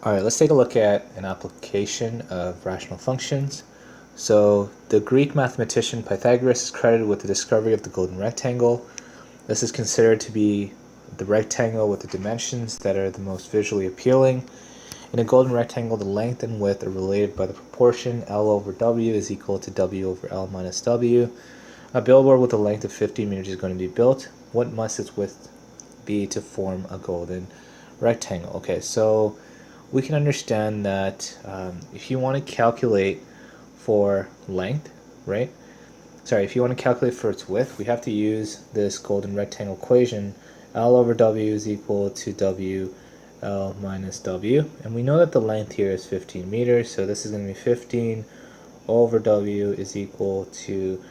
Alright, let's take a look at an application of rational functions. So, the Greek mathematician Pythagoras is credited with the discovery of the golden rectangle. This is considered to be the rectangle with the dimensions that are the most visually appealing. In a golden rectangle, the length and width are related by the proportion L over W is equal to W over L minus W. A billboard with a length of 50 meters is going to be built. What must its width be to form a golden rectangle? Okay, so we can understand that if you want to calculate for length, right? Sorry, if you want to calculate for its width, we have to use this golden rectangle equation. L over W is equal to W L minus W. And we know that the length here is 15 meters, so this is going to be 15 over W is equal to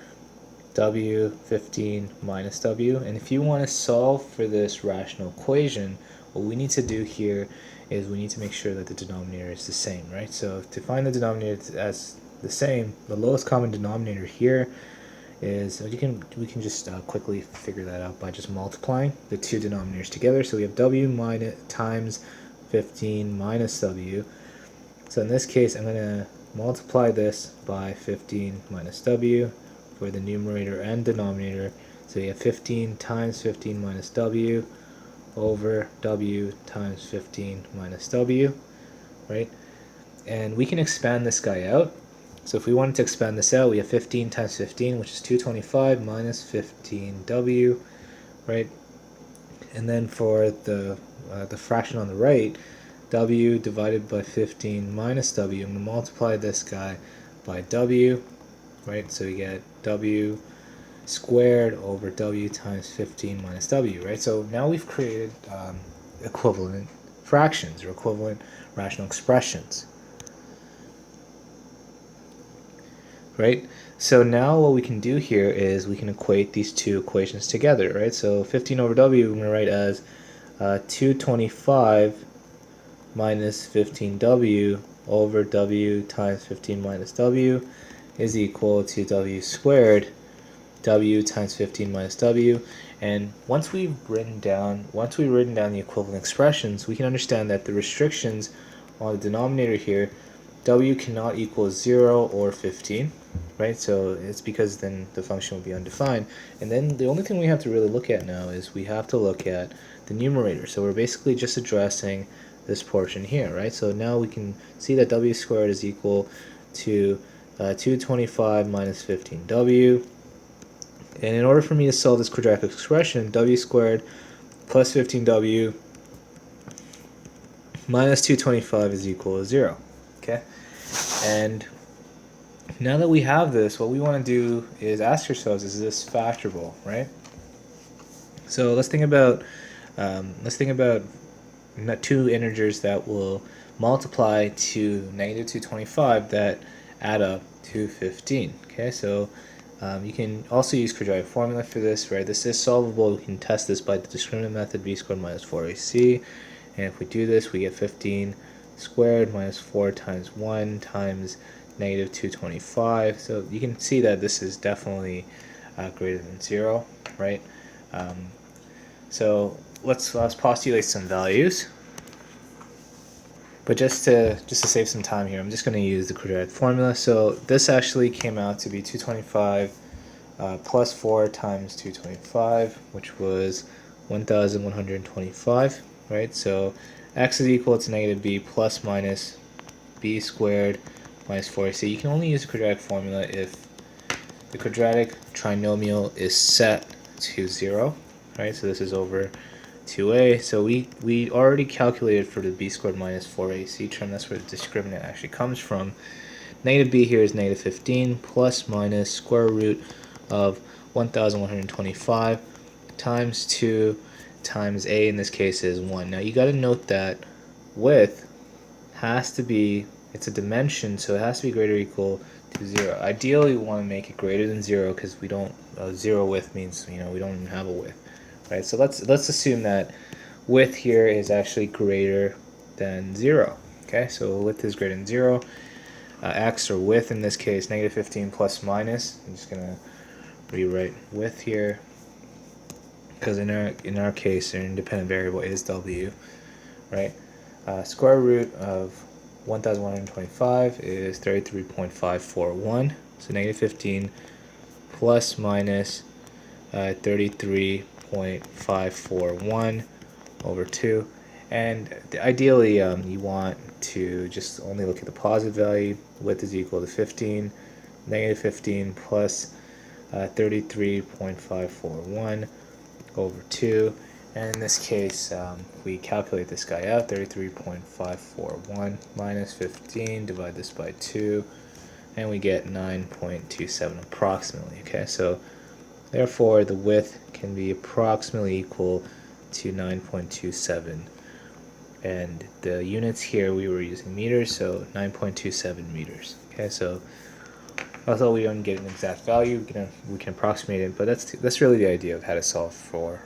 W 15 minus W. And if you want to solve for this rational equation, what we need to do here is we need to make sure that the denominator is the same, right? So to find the denominator as the same, the lowest common denominator here is, we can just quickly figure that out by just multiplying the two denominators together. So we have W minus times 15 minus W. So in this case, I'm going to multiply this by 15 minus W for the numerator and denominator. So you have 15 times 15 minus W over W times 15 minus W, right? And we can expand this guy out. So if we wanted to expand this out, we have 15 times 15, which is 225 minus 15W, right? And then for the fraction on the right, W divided by 15 minus W, I'm going to multiply this guy by W, right? So we get W squared over W times 15 minus W, right? So now we've created equivalent fractions or equivalent rational expressions, right? So now what we can do here is we can equate these two equations together, right? So 15 over W I'm going to write as 225 minus 15W over W times 15 minus W is equal to W squared W times 15 minus W. And once we've written down the equivalent expressions, we can understand that the restrictions on the denominator here, W cannot equal 0 or 15, right? So it's because then the function will be undefined. And then the only thing we have to really look at now is we have to look at the numerator. So we're basically just addressing this portion here, right? So now we can see that W squared is equal to 225 minus 15W. And in order for me to solve this quadratic expression, W squared plus 15W minus 225 is equal to 0. Okay? And now that we have this, what we want to do is ask ourselves, is this factorable, right? So let's think about two integers that will multiply to negative 225 that add up to 15. Okay, so you can also use quadratic formula for this, right? This is solvable. We can test this by the discriminant method, b squared minus 4ac. And if we do this, we get 15 squared minus 4 times 1 times negative 225. So you can see that this is definitely greater than 0, right? So let's postulate some values. But just to save some time here, I'm just going to use the quadratic formula. So this actually came out to be 225 plus 4 times 225, which was 1,125, right? So x is equal to negative b plus minus b squared minus 4ac. You can only use the quadratic formula if the quadratic trinomial is set to 0, right? So this is over 2a. So we already calculated for the b squared minus 4ac term. That's where the discriminant actually comes from. Negative b here is negative 15 plus minus square root of 1,125 times 2 times a in this case is 1. Now you got to note that width has to be, it's a dimension, so it has to be greater or equal to 0. Ideally we want to make it greater than 0 because we don't, 0 width means, we don't even have a width. Right, so let's assume that width here is actually greater than 0. Okay, so width is greater than 0. X, or width in this case, negative 15 plus minus. I'm just gonna rewrite width here because in our case, our independent variable is W, right? Square root of 1125 is 33.541. So negative 15 plus minus 33.541 over 2. And ideally, you want to just only look at the positive value. Width is equal to 15. Negative 15 plus 33.541 over 2. And in this case, we calculate this guy out. 33.541 minus 15, divide this by 2, and we get 9.27 approximately. Okay, so therefore the width can be approximately equal to 9.27. And the units here, we were using meters, so 9.27 meters. Okay, so although we don't get an exact value, we can approximate it, but that's really the idea of how to solve for